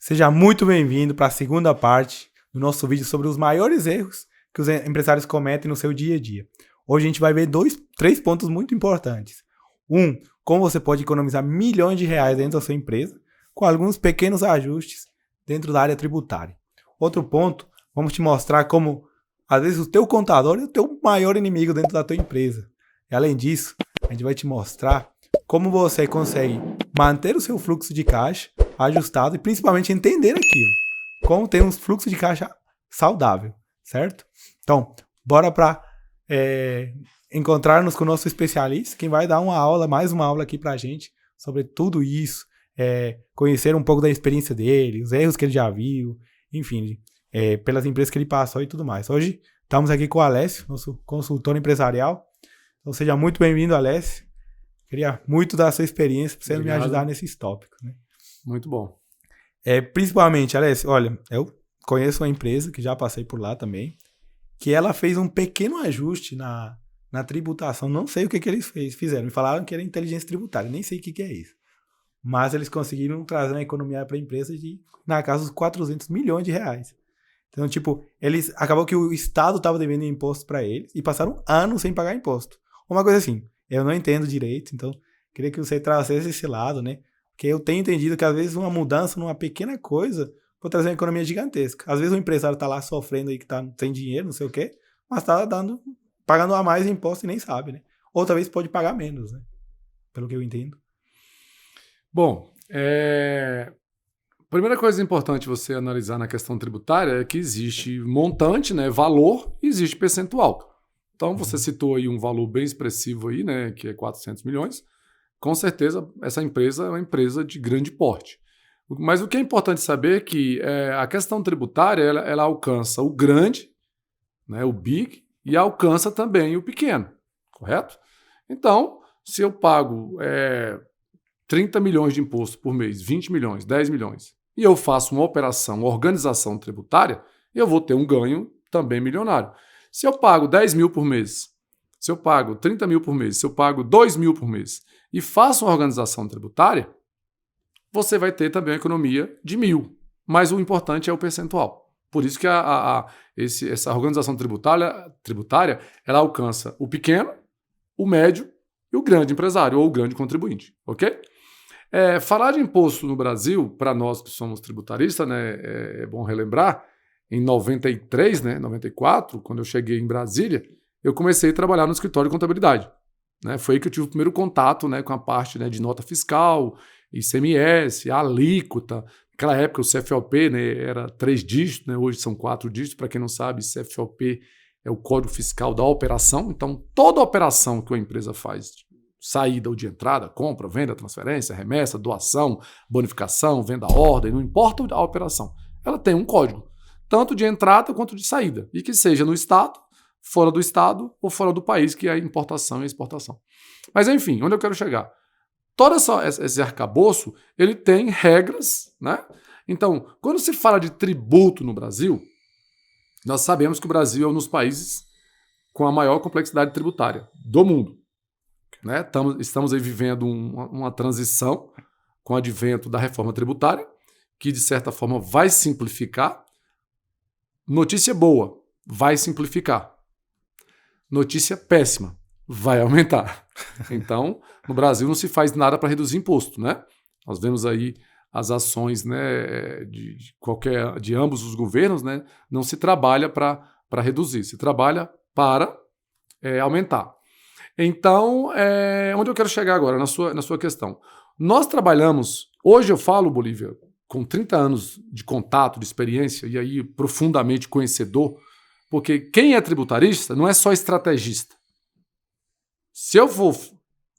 Seja muito bem-vindo para a segunda parte do nosso vídeo sobre os maiores erros que os empresários cometem no seu dia a dia. Hoje a gente vai ver três pontos muito importantes. Como você pode economizar milhões de reais dentro da sua empresa com alguns pequenos ajustes dentro da área tributária. Outro ponto, vamos te mostrar como, às vezes, o teu contador é o teu maior inimigo dentro da tua empresa. E, além disso, a gente vai te mostrar como você consegue manter o seu fluxo de caixa ajustado e, principalmente, entender aquilo. Como ter um fluxo de caixa saudável, certo? Então, bora para encontrar-nos com o nosso especialista, quem vai dar mais uma aula aqui para a gente sobre tudo isso, conhecer um pouco da experiência dele, os erros que ele já viu, enfim, pelas empresas que ele passou e tudo mais. Hoje estamos aqui com o Alessio, nosso consultor empresarial. Então seja muito bem-vindo, Alessio. Queria muito dar a sua experiência para você me ajudar nesses tópicos, né? Muito bom. Principalmente, Alessio, olha, eu conheço uma empresa que já passei por lá também, que ela fez um pequeno ajuste na tributação. Não sei o que eles fizeram. Me falaram que era inteligência tributária. Nem sei o que é isso. Mas eles conseguiram trazer uma economia para a empresa na casa dos 400 milhões de reais. Então, acabou que o Estado estava devendo imposto para eles e passaram anos sem pagar imposto. Uma coisa assim, eu não entendo direito, então queria que você trouxesse esse lado, né? Porque eu tenho entendido que às vezes uma mudança numa pequena coisa pode trazer uma economia gigantesca. Às vezes o empresário está lá sofrendo aí que tá sem dinheiro, não sei o quê, mas está pagando a mais imposto e nem sabe, né? Outra vez pode pagar menos, né? Pelo que eu entendo. Bom, primeira coisa importante você analisar na questão tributária é que existe montante, né, valor, e existe percentual. Então, você citou aí um valor bem expressivo aí, né, que é 400 milhões. Com certeza, essa empresa é uma empresa de grande porte. Mas o que é importante saber é que a questão tributária, ela alcança o grande, né, o big, e alcança também o pequeno, correto? Então, se eu pago 30 milhões de imposto por mês, 20 milhões, 10 milhões, e eu faço uma organização tributária, eu vou ter um ganho também milionário. Se eu pago 10 mil por mês, se eu pago 30 mil por mês, se eu pago 2 mil por mês e faço uma organização tributária, você vai ter também uma economia de 1.000. Mas o importante é o percentual. Por isso que essa organização tributária ela alcança o pequeno, o médio e o grande empresário ou o grande contribuinte, ok? Falar de imposto no Brasil, para nós que somos tributaristas, né, é bom relembrar, em 93, né, 94, quando eu cheguei em Brasília, eu comecei a trabalhar no escritório de contabilidade. Né? Foi aí que eu tive o primeiro contato, né, com a parte, né, de nota fiscal, ICMS, a alíquota. Naquela época o CFOP, né, era 3 dígitos, né, hoje são 4 dígitos. Para quem não sabe, CFOP é o Código Fiscal da operação. Então, toda operação que uma empresa faz, saída ou de entrada, compra, venda, transferência, remessa, doação, bonificação, venda à ordem, não importa a operação, ela tem um código, tanto de entrada quanto de saída, e que seja no Estado, fora do Estado ou fora do país, que é a importação e a exportação. Mas, enfim, onde eu quero chegar? Todo esse arcabouço, ele tem regras, né? Então, quando se fala de tributo no Brasil, nós sabemos que o Brasil é um dos países com a maior complexidade tributária do mundo. Né? Estamos aí vivendo uma transição com o advento da reforma tributária, que, de certa forma, vai simplificar. Notícia boa, vai simplificar. Notícia péssima, vai aumentar. Então, no Brasil não se faz nada para reduzir imposto, né? Nós vemos aí as ações, né, de ambos os governos, né? Não se trabalha para reduzir, se trabalha para aumentar. Então, onde eu quero chegar agora, na sua questão? Nós trabalhamos, hoje eu falo, Bolívia, com 30 anos de contato, de experiência, e aí profundamente conhecedor, porque quem é tributarista não é só estrategista. Se eu for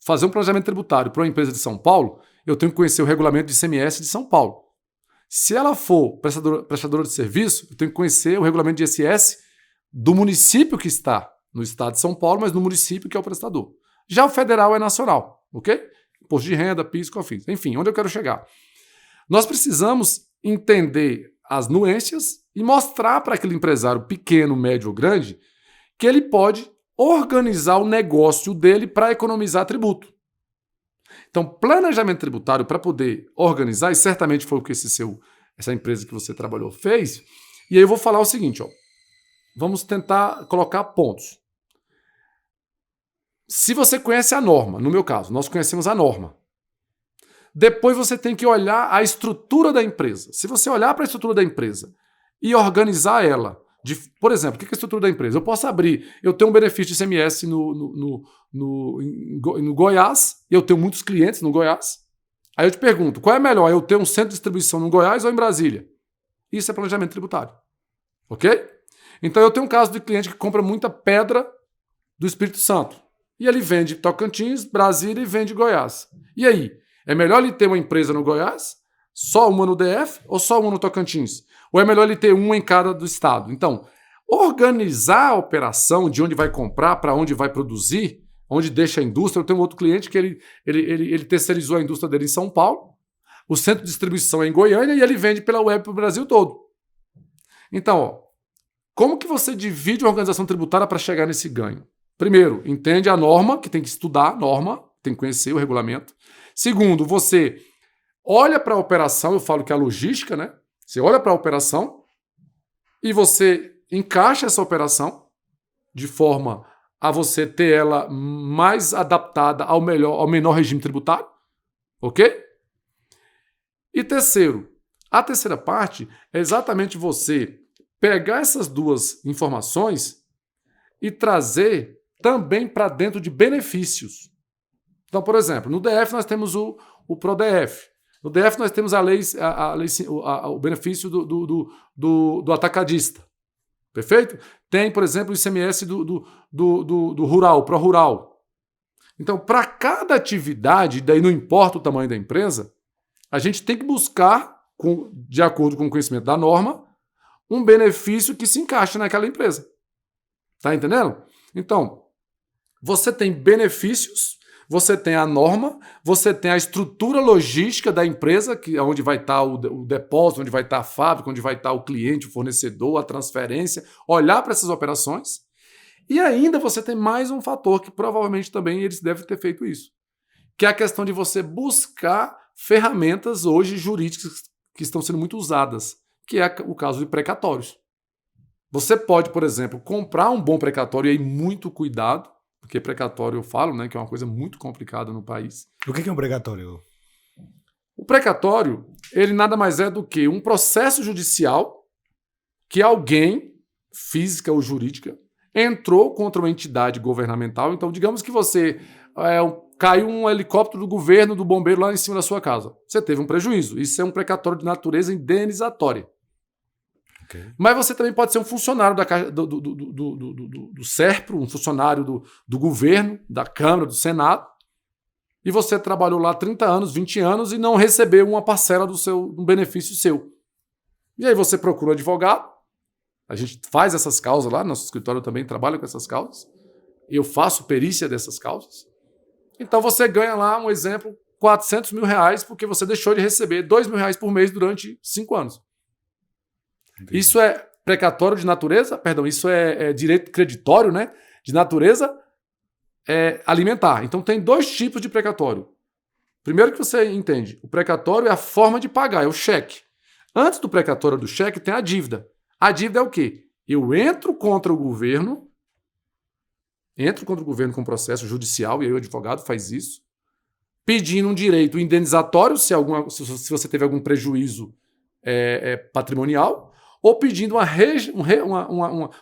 fazer um planejamento tributário para uma empresa de São Paulo, eu tenho que conhecer o regulamento de ICMS de São Paulo. Se ela for prestadora de serviço, eu tenho que conhecer o regulamento de ISS do município que está no estado de São Paulo, mas no município que é o prestador. Já o federal é nacional, ok? Imposto de renda, PIS, COFINS. Enfim, onde eu quero chegar? Nós precisamos entender as nuances e mostrar para aquele empresário pequeno, médio ou grande que ele pode organizar o negócio dele para economizar tributo. Então, planejamento tributário para poder organizar, e certamente foi o que esse seu essa empresa que você trabalhou fez. E aí eu vou falar o seguinte, ó. Vamos tentar colocar pontos. Se você conhece a norma, no meu caso, nós conhecemos a norma. Depois você tem que olhar a estrutura da empresa. Se você olhar para a estrutura da empresa e organizar ela, por exemplo, o que é a estrutura da empresa? Eu posso abrir, eu tenho um benefício de ICMS no Goiás, e eu tenho muitos clientes no Goiás. Aí eu te pergunto, qual é melhor, eu ter um centro de distribuição no Goiás ou em Brasília? Isso é planejamento tributário. Ok? Então eu tenho um caso de cliente que compra muita pedra do Espírito Santo. E ele vende Tocantins, Brasília e vende Goiás. E aí? É melhor ele ter uma empresa no Goiás, só uma no DF ou só uma no Tocantins? Ou é melhor ele ter uma em cada do estado? Então, organizar a operação de onde vai comprar, para onde vai produzir, onde deixa a indústria. Eu tenho um outro cliente que ele terceirizou a indústria dele em São Paulo, o centro de distribuição é em Goiânia e ele vende pela web para o Brasil todo. Então, ó, como que você divide a organização tributária para chegar nesse ganho? Primeiro, entende a norma, que tem que estudar a norma, tem que conhecer o regulamento. Segundo, você olha para a operação, eu falo que é a logística, né? Você olha para a operação e você encaixa essa operação de forma a você ter ela mais adaptada ao menor regime tributário, ok? E terceiro, a terceira parte é exatamente você pegar essas duas informações e trazer também para dentro de benefícios. Então, por exemplo, no DF nós temos o PRODF. No DF nós temos o benefício do atacadista. Perfeito? Tem, por exemplo, o ICMS do rural, pró-rural. Então, para cada atividade, daí não importa o tamanho da empresa, a gente tem que buscar, de acordo com o conhecimento da norma, um benefício que se encaixe naquela empresa. Tá entendendo? Então, você tem benefícios, você tem a norma, você tem a estrutura logística da empresa, que é onde vai estar o depósito, onde vai estar a fábrica, onde vai estar o cliente, o fornecedor, a transferência, olhar para essas operações. E ainda você tem mais um fator que provavelmente também eles devem ter feito isso, que é a questão de você buscar ferramentas hoje jurídicas que estão sendo muito usadas, que é o caso de precatórios. Você pode, por exemplo, comprar um bom precatório e aí muito cuidado, porque precatório eu falo, né, que é uma coisa muito complicada no país. O que é um precatório? O precatório, ele nada mais é do que um processo judicial que alguém, física ou jurídica, entrou contra uma entidade governamental. Então, digamos que você caiu um helicóptero do governo, do bombeiro lá em cima da sua casa. Você teve um prejuízo. Isso é um precatório de natureza indenizatória. Okay. Mas você também pode ser um funcionário do SERPRO, um funcionário do governo, da Câmara, do Senado, e você trabalhou lá 30 anos, 20 anos e não recebeu uma parcela do benefício seu. E aí você procura um advogado, a gente faz essas causas lá, nosso escritório também trabalha com essas causas, eu faço perícia dessas causas. Então você ganha lá, um exemplo, R$400 mil porque você deixou de receber R$2.000 por mês durante 5 anos. Entendi. Isso é precatório de natureza, isso é direito creditório, né? De natureza alimentar. Então tem 2 tipos de precatório. Primeiro que você entende, o precatório é a forma de pagar, é o cheque. Antes do precatório do cheque tem a dívida. A dívida é o quê? Eu entro contra o governo com processo judicial, e aí o advogado faz isso, pedindo um direito indenizatório, se você teve algum prejuízo patrimonial, ou pedindo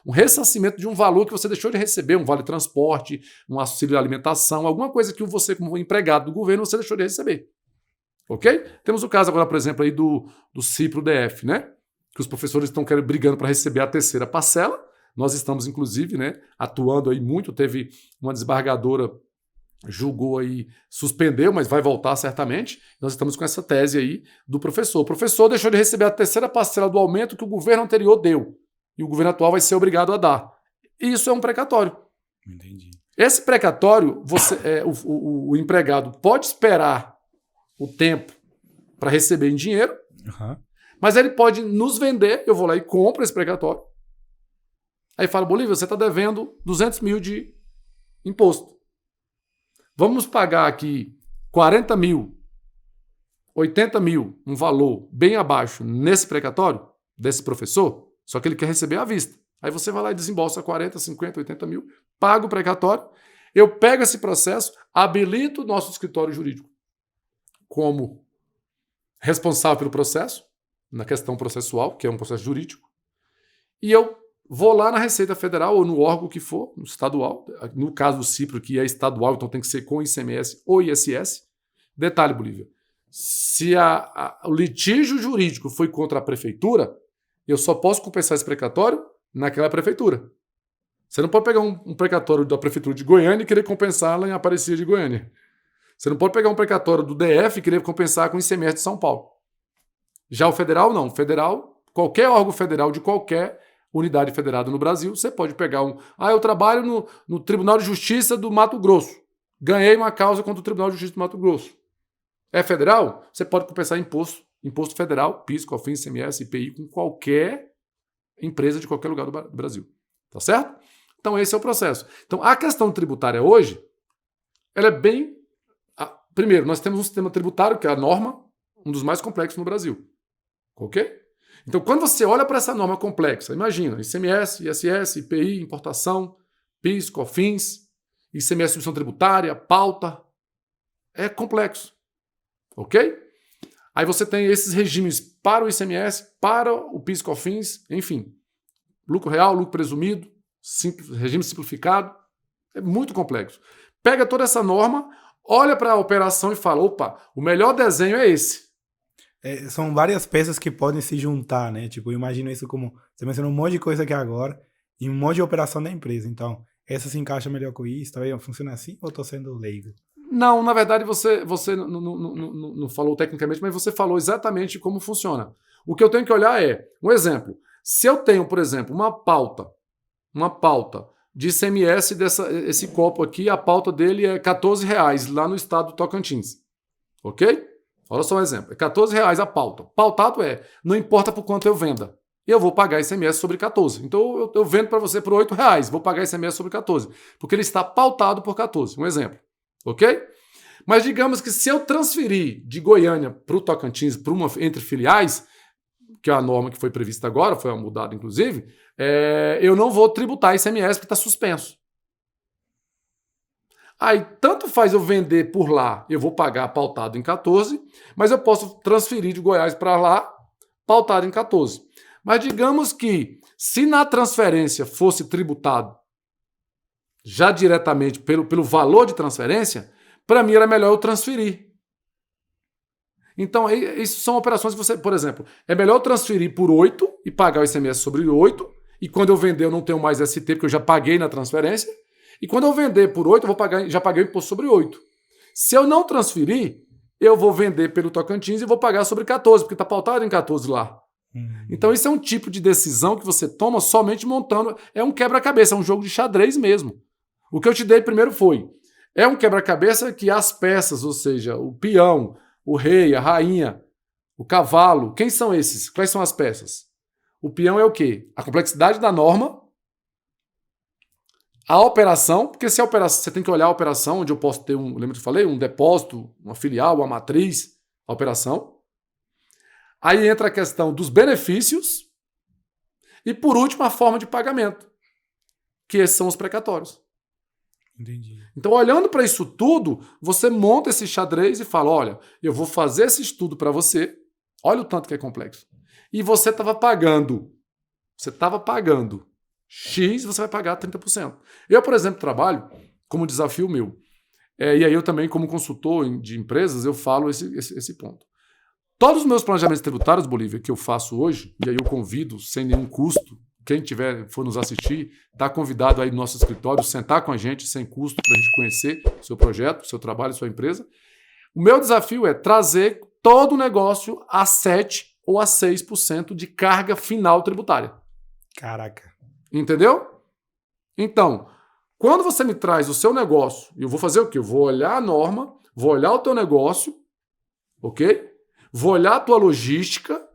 um ressarcimento de um valor que você deixou de receber, um vale transporte, um auxílio de alimentação, alguma coisa que você, como empregado do governo, você deixou de receber. Ok? Temos o caso agora, por exemplo, aí do CIPRO-DF, né? Que os professores estão brigando para receber a terceira parcela. Nós estamos, inclusive, né, atuando aí muito. Teve uma desembargadora julgou aí, suspendeu, mas vai voltar certamente. Nós estamos com essa tese aí do professor. O professor deixou de receber a terceira parcela do aumento que o governo anterior deu. E o governo atual vai ser obrigado a dar. E isso é um precatório. Entendi. Esse precatório, o empregado pode esperar o tempo para receber em dinheiro, mas ele pode nos vender, eu vou lá e compro esse precatório. Aí fala, Bolívia, você está devendo 200 mil de imposto. Vamos pagar aqui 40 mil 80 mil, um valor bem abaixo nesse precatório, desse professor, só que ele quer receber à vista. Aí você vai lá e desembolsa 40, 50, 80 mil, paga o precatório, eu pego esse processo, habilito o nosso escritório jurídico como responsável pelo processo, na questão processual, que é um processo jurídico, e eu vou lá na Receita Federal ou no órgão que for, no estadual, no caso do Cipro, que é estadual, então tem que ser com ICMS ou ISS. Detalhe, Bolívia, se o litígio jurídico foi contra a prefeitura, eu só posso compensar esse precatório naquela prefeitura. Você não pode pegar um precatório da prefeitura de Goiânia e querer compensar lá em Aparecida de Goiânia. Você não pode pegar um precatório do DF e querer compensar com o ICMS de São Paulo. Já o federal, não. O federal, qualquer órgão federal de qualquer unidade federada no Brasil, você pode pegar eu trabalho no Tribunal de Justiça do Mato Grosso. Ganhei uma causa contra o Tribunal de Justiça do Mato Grosso. É federal? Você pode compensar imposto federal, PIS, COFINS, ICMS, IPI, com qualquer empresa de qualquer lugar do Brasil. Tá certo? Então esse é o processo. Então a questão tributária hoje, ela é bem... Primeiro, nós temos um sistema tributário, que é a norma, um dos mais complexos no Brasil. Ok? Então, quando você olha para essa norma complexa, imagina, ICMS, ISS, IPI, importação, PIS, COFINS, ICMS, substituição tributária, pauta, é complexo. Ok? Aí você tem esses regimes para o ICMS, para o PIS, COFINS, enfim, lucro real, lucro presumido, regime simplificado, é muito complexo. Pega toda essa norma, olha para a operação e fala, opa, o melhor desenho é esse. São várias peças que podem se juntar, né? Tipo, eu imagino isso como... Você mencionou um monte de coisa aqui agora e um monte de operação da empresa. Então, essa se encaixa melhor com isso? Talvez funciona assim ou eu tô sendo leigo? Não, na verdade você não falou tecnicamente, mas você falou exatamente como funciona. O que eu tenho que olhar é, um exemplo, se eu tenho, por exemplo, uma pauta de ICMS esse copo aqui, a pauta dele é R$14 lá no estado do Tocantins. Ok? Olha só um exemplo. É R$14 a pauta. Pautado não importa por quanto eu venda. Eu vou pagar ICMS sobre 14. Então eu vendo para você por R$8, vou pagar ICMS sobre 14. Porque ele está pautado por 14. Um exemplo. Ok? Mas digamos que se eu transferir de Goiânia para o Tocantins, entre filiais, que é a norma que foi prevista agora, foi mudada inclusive, eu não vou tributar ICMS porque está suspenso. Aí, tanto faz eu vender por lá, eu vou pagar pautado em 14, mas eu posso transferir de Goiás para lá, pautado em 14. Mas digamos que, se na transferência fosse tributado já diretamente pelo valor de transferência, para mim era melhor eu transferir. Então, isso são operações que você, por exemplo, é melhor eu transferir por 8 e pagar o ICMS sobre 8, e quando eu vender eu não tenho mais ST, porque eu já paguei na transferência, e quando eu vender por 8, já paguei o imposto sobre 8. Se eu não transferir, eu vou vender pelo Tocantins e vou pagar sobre 14, porque está pautado em 14 lá. Então, isso é um tipo de decisão que você toma somente montando. É um quebra-cabeça, é um jogo de xadrez mesmo. O que eu te dei primeiro é um quebra-cabeça que as peças, ou seja, o peão, o rei, a rainha, o cavalo, quem são esses? Quais são as peças? O peão é o quê? A complexidade da norma, a operação, porque se a operação, você tem que olhar a operação, onde eu posso ter lembra que eu falei? Um depósito, uma filial, uma matriz, a operação. Aí entra a questão dos benefícios e, por último, a forma de pagamento, que esses são os precatórios. Entendi. Então, olhando para isso tudo, você monta esse xadrez e fala, olha, eu vou fazer esse estudo para você, olha o tanto que é complexo. E você estava pagando X, você vai pagar 30%. Eu, por exemplo, trabalho como desafio meu. E aí eu também, como consultor de empresas, eu falo esse ponto. Todos os meus planejamentos tributários, Bolívia, que eu faço hoje, e aí eu convido, sem nenhum custo, quem for nos assistir, está convidado aí no nosso escritório, sentar com a gente, sem custo, para a gente conhecer o seu projeto, o seu trabalho, a sua empresa. O meu desafio é trazer todo o negócio a 7% ou a 6% de carga final tributária. Caraca. Entendeu? Então, quando você me traz o seu negócio, eu vou fazer o quê? Eu vou olhar a norma, vou olhar o teu negócio, ok? Vou olhar a tua logística,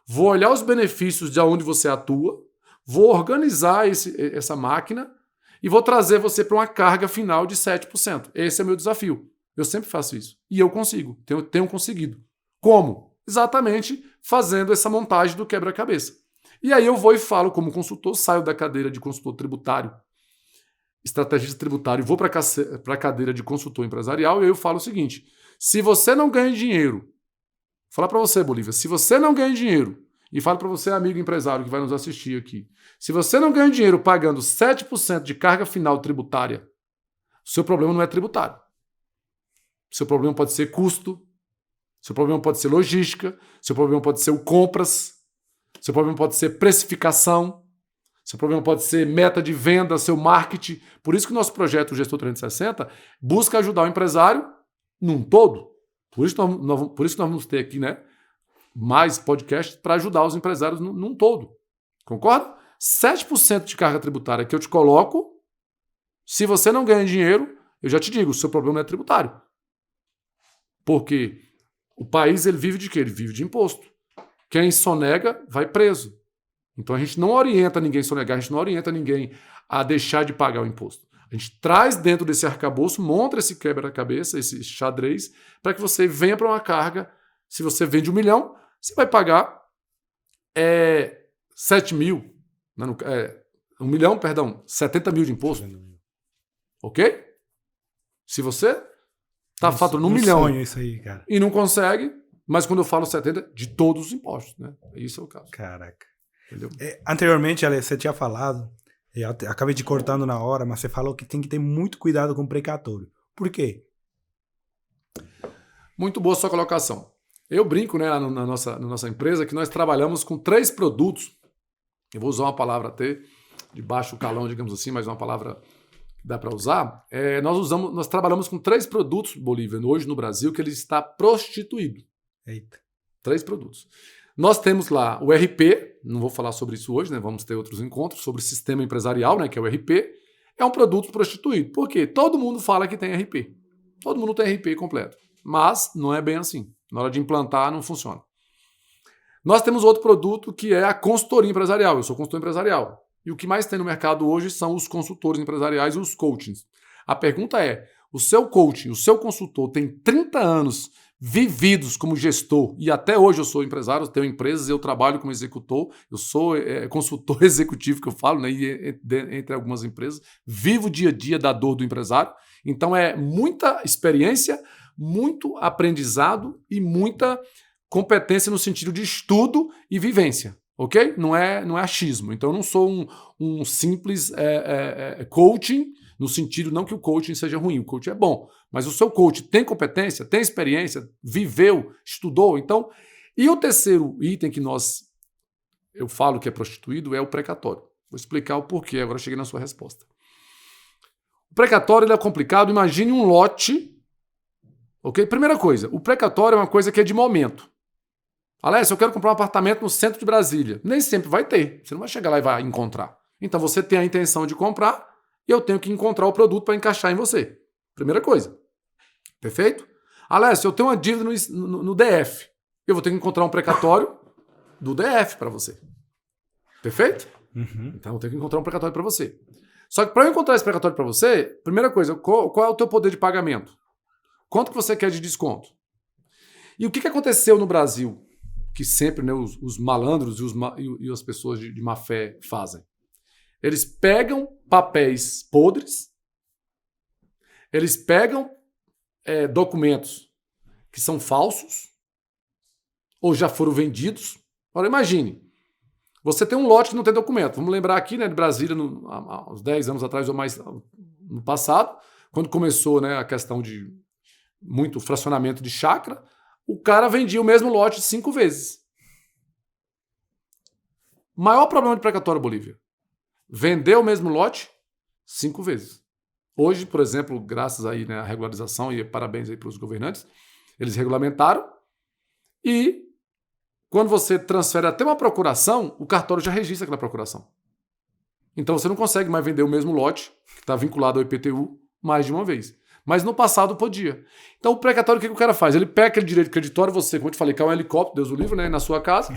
vou olhar os benefícios de onde você atua, vou organizar essa máquina e vou trazer você para uma carga final de 7%. Esse é o meu desafio. Eu sempre faço isso. E eu consigo, tenho conseguido. Como? Exatamente fazendo essa montagem do quebra-cabeça. E aí eu vou e falo como consultor, saio da cadeira de consultor tributário, estrategista tributário, e vou para a cadeira de consultor empresarial, e aí eu falo o seguinte: se você não ganha dinheiro, vou falar para você, Bolívia, se você não ganha dinheiro, e falo para você, amigo empresário que vai nos assistir aqui, se você não ganha dinheiro pagando 7% de carga final tributária, seu problema não é tributário. Seu problema pode ser custo, seu problema pode ser logística, seu problema pode ser o compras, seu problema pode ser precificação, seu problema pode ser meta de venda, seu marketing. Por isso que o nosso projeto, o Gestor 360, busca ajudar o empresário num todo. Por isso que nós vamos ter aqui, né, mais podcasts para ajudar os empresários num todo. Concorda? 7% de carga tributária que eu te coloco, se você não ganha dinheiro, eu já te digo, o seu problema é tributário. Porque o país ele vive de quê? Ele vive de imposto. Quem sonega vai preso. Então a gente não orienta ninguém a sonegar, a gente não orienta ninguém a deixar de pagar o imposto. A gente traz dentro desse arcabouço, monta esse quebra-cabeça, esse xadrez, para que você venha para uma carga. Se você vende 1 milhão, você vai pagar 7 mil. 1 milhão, perdão, 70 mil de imposto. Ok? Se você está faturando 1 milhão sonho isso aí, cara. E não consegue, mas quando eu falo 70, de todos os impostos, né? Isso é o caso. Caraca. Entendeu? Anteriormente, Ale, você tinha falado, eu acabei te cortando na hora, mas você falou que tem que ter muito cuidado com o precatório. Por quê? Muito boa sua colocação. Eu brinco, né, na nossa empresa que nós trabalhamos com 3 produtos. Eu vou usar uma palavra até de baixo calão, digamos assim, mas uma palavra que dá para usar. Nós trabalhamos com 3 produtos, Bolívia, hoje no Brasil, que ele está prostituído. Eita. 3 produtos. Nós temos lá o RP, não vou falar sobre isso hoje, né? Vamos ter outros encontros sobre o sistema empresarial, né? Que é o RP. É um produto prostituído. Por quê? Todo mundo fala que tem RP. Todo mundo tem RP completo. Mas não é bem assim. Na hora de implantar, não funciona. Nós temos outro produto que é a consultoria empresarial. Eu sou consultor empresarial. E o que mais tem no mercado hoje são os consultores empresariais e os coachings. A pergunta é, o seu coaching, o seu consultor tem 30 anos vividos como gestor, e até hoje eu sou empresário, eu tenho empresas, eu trabalho como executor, eu sou consultor executivo, que eu falo, né, entre algumas empresas, vivo o dia a dia da dor do empresário, então é muita experiência, muito aprendizado e muita competência no sentido de estudo e vivência, ok? Não é achismo, então eu não sou um simples coaching, no sentido não que o coaching seja ruim, o coaching é bom, mas o seu coach tem competência, tem experiência, viveu, estudou, então... E o terceiro item que eu falo que é prostituído é o precatório. Vou explicar o porquê, agora cheguei na sua resposta. O precatório ele é complicado, imagine um lote, ok? Primeira coisa, o precatório é uma coisa que é de momento. Alessio, eu quero comprar um apartamento no centro de Brasília. Nem sempre vai ter, você não vai chegar lá e vai encontrar. Então você tem a intenção de comprar, e eu tenho que encontrar o produto para encaixar em você. Primeira coisa. Perfeito? Alessio, eu tenho uma dívida no DF. Eu vou ter que encontrar um precatório do DF para você. Perfeito? Uhum. Então eu tenho que encontrar um precatório para você. Só que para eu encontrar esse precatório para você, primeira coisa, qual é o teu poder de pagamento? Quanto que você quer de desconto? E o que aconteceu no Brasil? Que sempre, né, os malandros e as pessoas de má fé fazem. Eles pegam papéis podres, eles pegam documentos que são falsos ou já foram vendidos. Agora imagine, você tem um lote que não tem documento. Vamos lembrar aqui, né, de Brasília, há uns 10 anos atrás ou mais no passado, quando começou, né, a questão de muito fracionamento de chácara, o cara vendia o mesmo lote 5 vezes. Maior problema de precatório, Bolívia. Vender o mesmo lote 5 vezes. Hoje, por exemplo, graças aí, né, à regularização, e parabéns aí para os governantes, eles regulamentaram e quando você transfere até uma procuração, o cartório já registra aquela procuração. Então você não consegue mais vender o mesmo lote, que está vinculado ao IPTU, mais de uma vez. Mas no passado podia. Então o precatório, o que o cara faz? Ele pega aquele direito creditório, você, como eu te falei, que é um helicóptero, Deus o livre, né, na sua casa,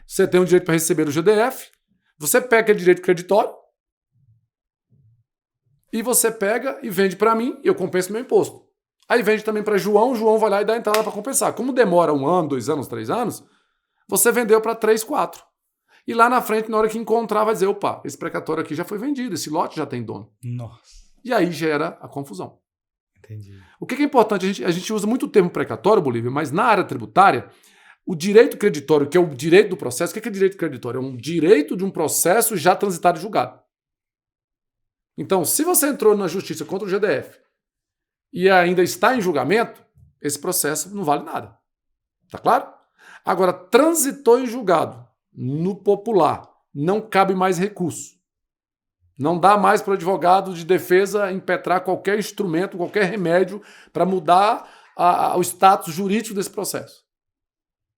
você tem o direito para receber o GDF, você pega aquele direito creditório e você pega e vende para mim e eu compenso meu imposto. Aí vende também para João, João vai lá e dá a entrada para compensar. Como demora 1 ano, 2 anos, 3 anos, você vendeu para 3, 4. E lá na frente, na hora que encontrar, vai dizer, opa, esse precatório aqui já foi vendido, esse lote já tem dono. Nossa. E aí gera a confusão. Entendi. O que é importante? A gente usa muito o termo precatório, Bolívia, mas na área tributária, o direito creditório, que é o direito do processo, o que é direito creditório? É um direito de um processo já transitado e julgado. Então, se você entrou na justiça contra o GDF e ainda está em julgamento, esse processo não vale nada. Tá claro? Agora, transitou em julgado, no popular, não cabe mais recurso. Não dá mais para o advogado de defesa impetrar qualquer instrumento, qualquer remédio para mudar o status jurídico desse processo.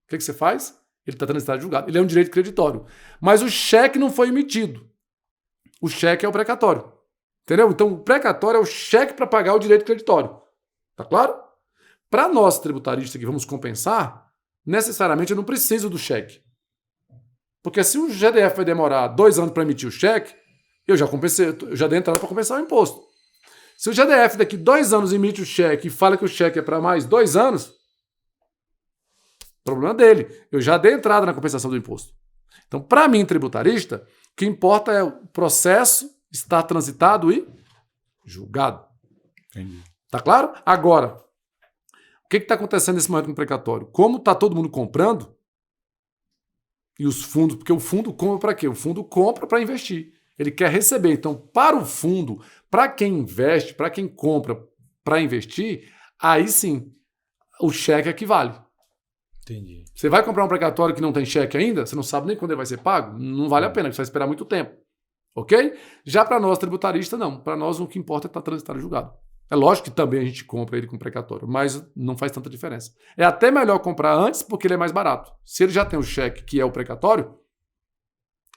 O que você faz? Ele está transitado em julgado. Ele é um direito creditório. Mas o cheque não foi emitido. O cheque é o precatório. Entendeu? Então, o precatório é o cheque para pagar o direito creditório. Tá claro? Para nós, tributaristas que vamos compensar, necessariamente eu não preciso do cheque. Porque se o GDF vai demorar 2 anos para emitir o cheque, eu já compensei, eu já dei entrada para compensar o imposto. Se o GDF daqui 2 anos emite o cheque e fala que o cheque é para mais 2 anos, problema dele. Eu já dei entrada na compensação do imposto. Então, para mim, tributarista, o que importa é o processo estar transitado e julgado. Entendi. Tá claro? Agora, o que está acontecendo nesse momento com o precatório? Como está todo mundo comprando, e os fundos, porque o fundo compra para quê? O fundo compra para investir. Ele quer receber. Então, para o fundo, para quem investe, para quem compra para investir, aí sim, o cheque equivale. Entendi. Você vai comprar um precatório que não tem cheque ainda? Você não sabe nem quando ele vai ser pago? Não vale a pena, você vai esperar muito tempo. Ok? Já para nós, tributaristas, não. Para nós, o que importa é estar transitado e julgado. É lógico que também a gente compra ele com precatório, mas não faz tanta diferença. É até melhor comprar antes porque ele é mais barato. Se ele já tem o cheque, que é o precatório,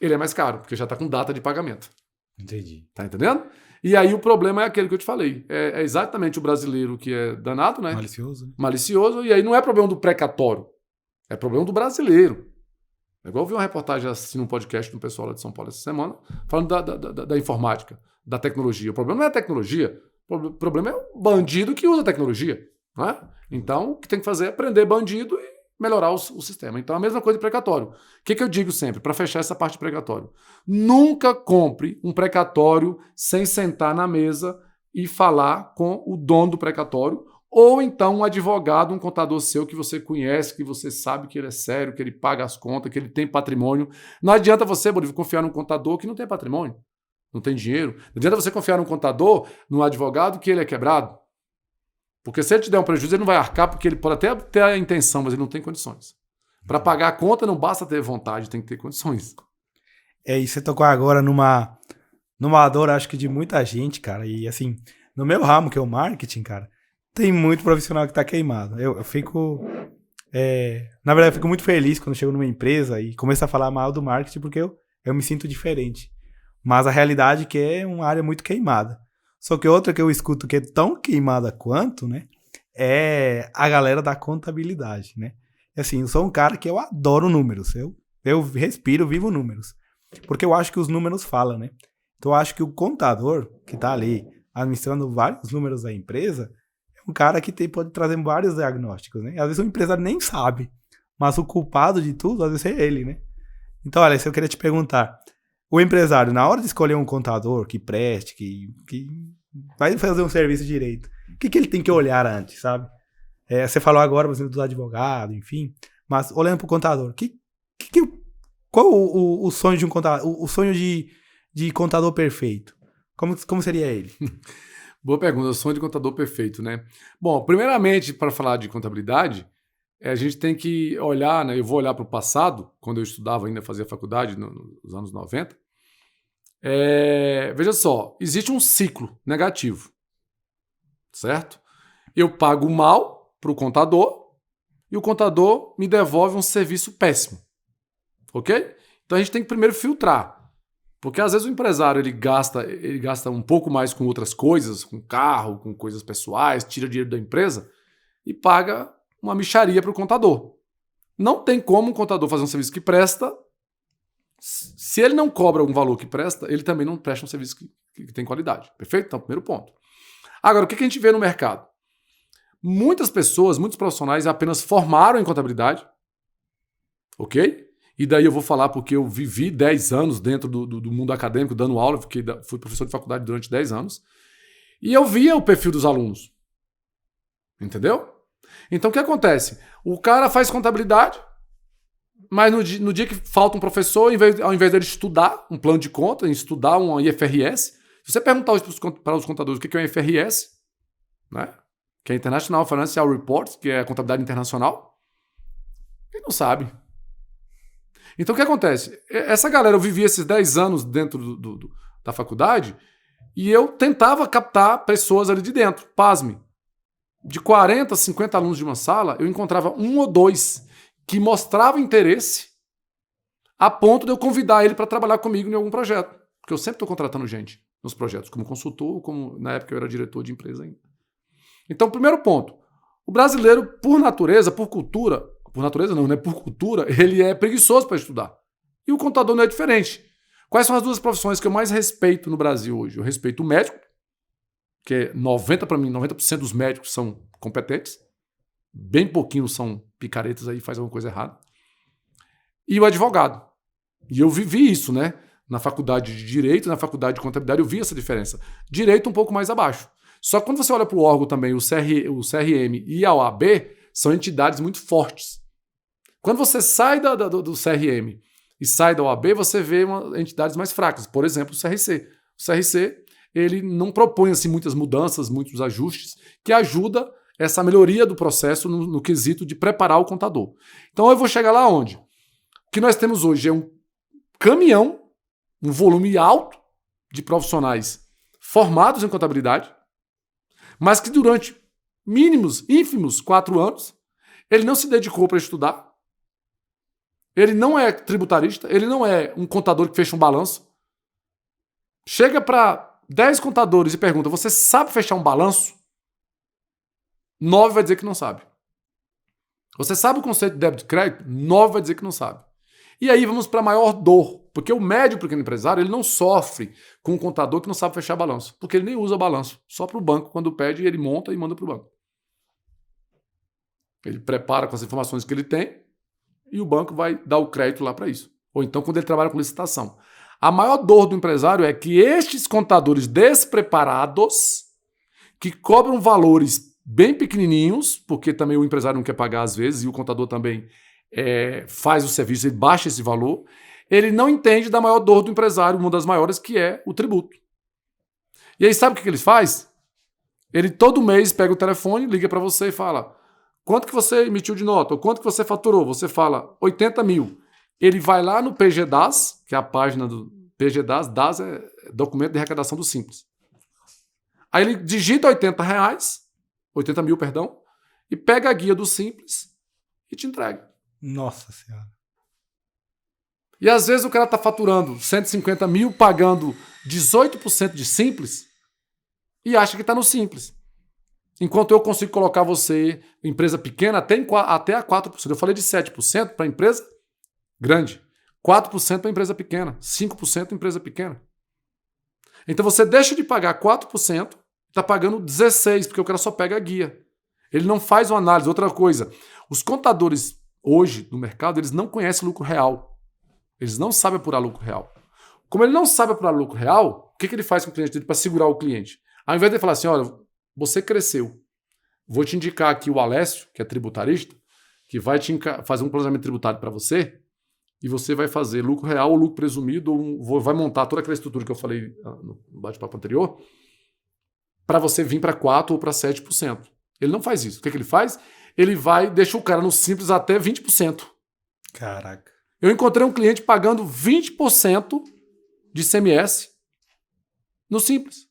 ele é mais caro, porque já está com data de pagamento. Entendi. Tá entendendo? E aí o problema é aquele que eu te falei. É exatamente o brasileiro que é danado, né? Malicioso, né? Malicioso, e aí não é problema do precatório, é problema do brasileiro. É igual eu vi uma reportagem assistindo um podcast do pessoal lá de São Paulo essa semana, falando da informática, da tecnologia. O problema não é a tecnologia, o problema é o bandido que usa a tecnologia. Não é? Então, o que tem que fazer é prender bandido e melhorar o sistema. Então, a mesma coisa de precatório. O que eu digo sempre, para fechar essa parte de precatório? Nunca compre um precatório sem sentar na mesa e falar com o dono do precatório, ou então um advogado, um contador seu que você conhece, que você sabe que ele é sério, que ele paga as contas, que ele tem patrimônio. Não adianta você, Bolívia, confiar num contador que não tem patrimônio, não tem dinheiro. Não adianta você confiar num contador, num advogado que ele é quebrado. Porque se ele te der um prejuízo, ele não vai arcar, porque ele pode até ter a intenção, mas ele não tem condições. Para pagar a conta não basta ter vontade, tem que ter condições. É, e você tocou agora numa dor, acho que de muita gente, cara. E assim, no meu ramo, que é o marketing, cara, tem muito profissional que tá queimado. Eu fico... na verdade, eu fico muito feliz quando chego numa empresa e começo a falar mal do marketing, porque eu me sinto diferente. Mas a realidade é que é uma área muito queimada. Só que outra que eu escuto que é tão queimada quanto, né, é a galera da contabilidade, né? E assim, eu sou um cara que eu adoro números. Eu respiro, vivo números. Porque eu acho que os números falam, né? Então eu acho que o contador que tá ali administrando vários números da empresa é um cara que pode trazer vários diagnósticos, né? Às vezes o empresário nem sabe, mas o culpado de tudo, às vezes é ele, né? Então, olha, se eu queria te perguntar, o empresário, na hora de escolher um contador que preste, que vai fazer um serviço direito, o que ele tem que olhar antes, sabe? Você falou agora, por exemplo, do advogado, enfim, mas olhando para o contador, qual o sonho de um contador, o sonho de contador perfeito? Como seria ele? Boa pergunta, o sonho de contador perfeito, né? Bom, primeiramente, para falar de contabilidade, a gente tem que olhar, né? Eu vou olhar para o passado, quando eu estudava ainda, fazia faculdade, nos anos 90. Veja só, existe um ciclo negativo, certo? Eu pago mal para o contador e o contador me devolve um serviço péssimo, ok? Então a gente tem que primeiro filtrar, porque às vezes o empresário ele gasta um pouco mais com outras coisas, com carro, com coisas pessoais, tira dinheiro da empresa e paga uma mixaria para o contador. Não tem como um contador fazer um serviço que presta. Se ele não cobra um valor que presta, ele também não presta um serviço que tem qualidade. Perfeito? Então, primeiro ponto. Agora, o que a gente vê no mercado? Muitas pessoas, muitos profissionais apenas formaram em contabilidade, ok? E daí eu vou falar porque eu vivi 10 anos dentro do mundo acadêmico, dando aula, fui professor de faculdade durante 10 anos, e eu via o perfil dos alunos. Entendeu? Então o que acontece? O cara faz contabilidade, mas no dia que falta um professor, ao invés dele estudar um plano de conta, estudar um IFRS, se você perguntar hoje para os contadores o que é um IFRS, né? Que é International Financial Reports, que é a contabilidade internacional, ele não sabe. Então o que acontece? Essa galera, eu vivi esses 10 anos dentro da faculdade e eu tentava captar pessoas ali de dentro. Pasme. De 40, 50 alunos de uma sala, eu encontrava um ou dois que mostravam interesse a ponto de eu convidar ele para trabalhar comigo em algum projeto. Porque eu sempre estou contratando gente nos projetos, como consultor, como na época eu era diretor de empresa ainda. Então, primeiro ponto. O brasileiro, por natureza, por cultura, por natureza não, né? Por cultura, ele é preguiçoso para estudar. E o contador não é diferente. Quais são as duas profissões que eu mais respeito no Brasil hoje? Eu respeito o médico, que é 90% dos médicos são competentes. Bem pouquinhos são picaretas aí, faz alguma coisa errada. E o advogado. E eu vivi isso, né? Na faculdade de Direito, na faculdade de Contabilidade, eu vi essa diferença. Direito um pouco mais abaixo. Só que quando você olha para o órgão também, o CRM e a OAB, são entidades muito fortes. Quando você sai do CRM e sai da OAB, você vê entidades mais fracas. Por exemplo, o CRC. O CRC, ele não propõe assim, muitas mudanças, muitos ajustes, que ajuda essa melhoria do processo no quesito de preparar o contador. Então eu vou chegar lá onde? O que nós temos hoje é um caminhão, um volume alto de profissionais formados em contabilidade, mas que durante ínfimos 4 anos, ele não se dedicou para estudar, ele não é tributarista, ele não é um contador que fecha um balanço. Chega para 10 contadores e pergunta, você sabe fechar um balanço? 9 vai dizer que não sabe. Você sabe o conceito de débito e crédito? 9 vai dizer que não sabe. E aí vamos para a maior dor, porque o médio pequeno empresário ele não sofre com um contador que não sabe fechar balanço, porque ele nem usa balanço, só para o banco, quando pede, ele monta e manda para o banco. Ele prepara com as informações que ele tem e o banco vai dar o crédito lá para isso. Ou então quando ele trabalha com licitação. A maior dor do empresário é que estes contadores despreparados, que cobram valores bem pequenininhos, porque também o empresário não quer pagar às vezes, e o contador também faz o serviço, ele baixa esse valor, ele não entende da maior dor do empresário, uma das maiores, que é o tributo. E aí sabe o que ele faz? Ele todo mês pega o telefone, liga para você e fala, quanto que você emitiu de nota? Ou quanto que você faturou? Você fala, 80 mil. Ele vai lá no PGDAS, que é a página do PGDAS, DAS é documento de arrecadação do Simples. Aí ele digita 80 mil, e pega a guia do Simples e te entrega. Nossa Senhora. E às vezes o cara está faturando 150 mil, pagando 18% de Simples e acha que está no Simples. Enquanto eu consigo colocar você, empresa pequena, até a 4%. Eu falei de 7% para empresa grande, 4% para empresa pequena, 5% para empresa pequena. Então você deixa de pagar 4%, está pagando 16%, porque o cara só pega a guia. Ele não faz uma análise. Outra coisa, os contadores hoje no mercado, eles não conhecem lucro real. Eles não sabem apurar lucro real. Como ele não sabe apurar lucro real, o que ele faz com o cliente dele para segurar o cliente? Ao invés de ele falar assim, olha, você cresceu, vou te indicar aqui o Alessio, que é tributarista, que vai te fazer um planejamento tributário para você, e você vai fazer lucro real ou lucro presumido, ou vai montar toda aquela estrutura que eu falei no bate-papo anterior, para você vir para 4% ou para 7%. Ele não faz isso. O que ele faz? Ele deixa o cara no Simples até 20%. Caraca. Eu encontrei um cliente pagando 20% de ICMS no Simples.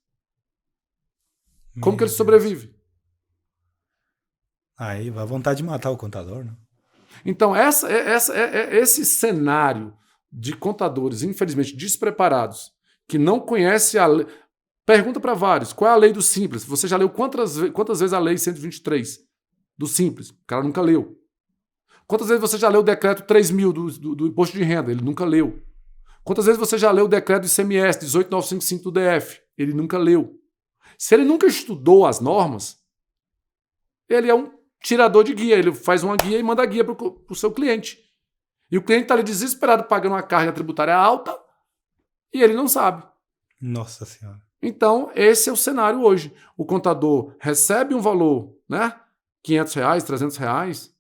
Como que ele sobrevive? Aí vai vontade de matar o contador, né? Então, esse cenário de contadores, infelizmente, despreparados, que não conhecem a lei. Pergunta para vários, qual é a lei do Simples? Você já leu quantas vezes a lei 123 do Simples? O cara nunca leu. Quantas vezes você já leu o decreto 3.000 do imposto de renda? Ele nunca leu. Quantas vezes você já leu o decreto do ICMS 18955 do DF? Ele nunca leu. Se ele nunca estudou as normas, Ele é um tirador de guia. Ele faz uma guia e manda a guia para o seu cliente. E o cliente está ali desesperado pagando uma carga tributária alta e ele não sabe. Nossa Senhora. Então, esse é o cenário hoje. O contador recebe um valor, né? R$500, R$300.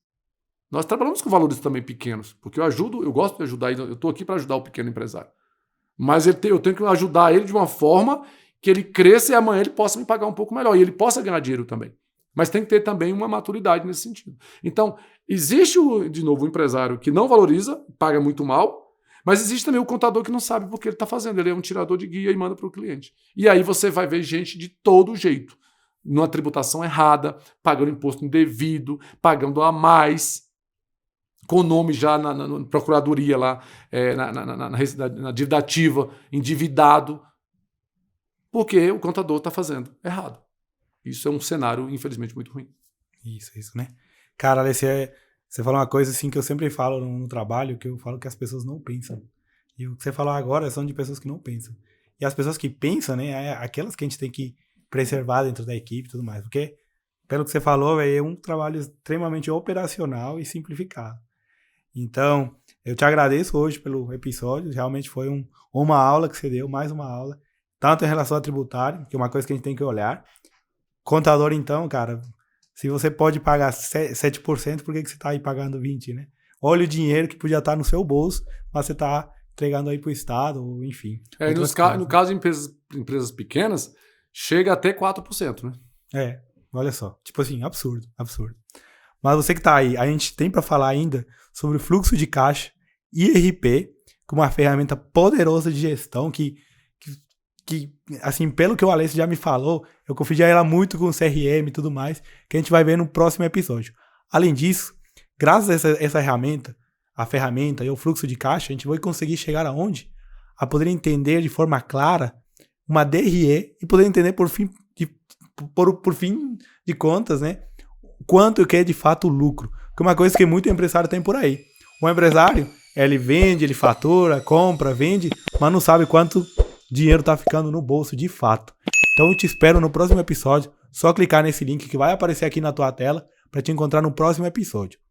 Nós trabalhamos com valores também pequenos, porque eu gosto de ajudar, eu estou aqui para ajudar o pequeno empresário. Mas eu tenho que ajudar ele de uma forma que ele cresça e amanhã ele possa me pagar um pouco melhor e ele possa ganhar dinheiro também. Mas tem que ter também uma maturidade nesse sentido. Então, existe, de novo, o empresário que não valoriza, paga muito mal, mas existe também o contador que não sabe porque ele está fazendo. Ele é um tirador de guia e manda para o cliente. E aí você vai ver gente de todo jeito, numa tributação errada, pagando imposto indevido, pagando a mais, com nome já na procuradoria lá, na dívida ativa, endividado, porque o contador está fazendo errado. Isso é um cenário, infelizmente, muito ruim. Isso, né? Cara, você falou uma coisa assim que eu sempre falo no trabalho, que eu falo que as pessoas não pensam. E o que você falou agora são de pessoas que não pensam. E as pessoas que pensam, né, é aquelas que a gente tem que preservar dentro da equipe e tudo mais. Porque, pelo que você falou, é um trabalho extremamente operacional e simplificado. Então, eu te agradeço hoje pelo episódio. Realmente foi uma aula que você deu, mais uma aula. Tanto em relação ao tributário, que é uma coisa que a gente tem que olhar. Contador, então, cara, se você pode pagar 7%, por que você está aí pagando 20%, né? Olha o dinheiro que podia estar no seu bolso, mas você está entregando aí para o Estado, ou enfim. No caso de empresas pequenas, chega até 4%, né? Olha só. Tipo assim, absurdo. Mas você que está aí, a gente tem para falar ainda sobre o fluxo de caixa, IRP, como uma ferramenta poderosa de gestão que assim, pelo que o Alessio já me falou, eu confio ela muito com o CRM e tudo mais, que a gente vai ver no próximo episódio. Além disso, graças a essa ferramenta, a ferramenta e o fluxo de caixa, a gente vai conseguir chegar aonde? A poder entender de forma clara uma DRE e poder entender por fim de contas, né? Quanto que é de fato o lucro. Que é uma coisa que muito empresário tem por aí. O empresário, ele vende, ele fatura, compra, vende, mas não sabe quanto dinheiro tá ficando no bolso de fato. Então eu te espero no próximo episódio. Só clicar nesse link que vai aparecer aqui na tua tela para te encontrar no próximo episódio.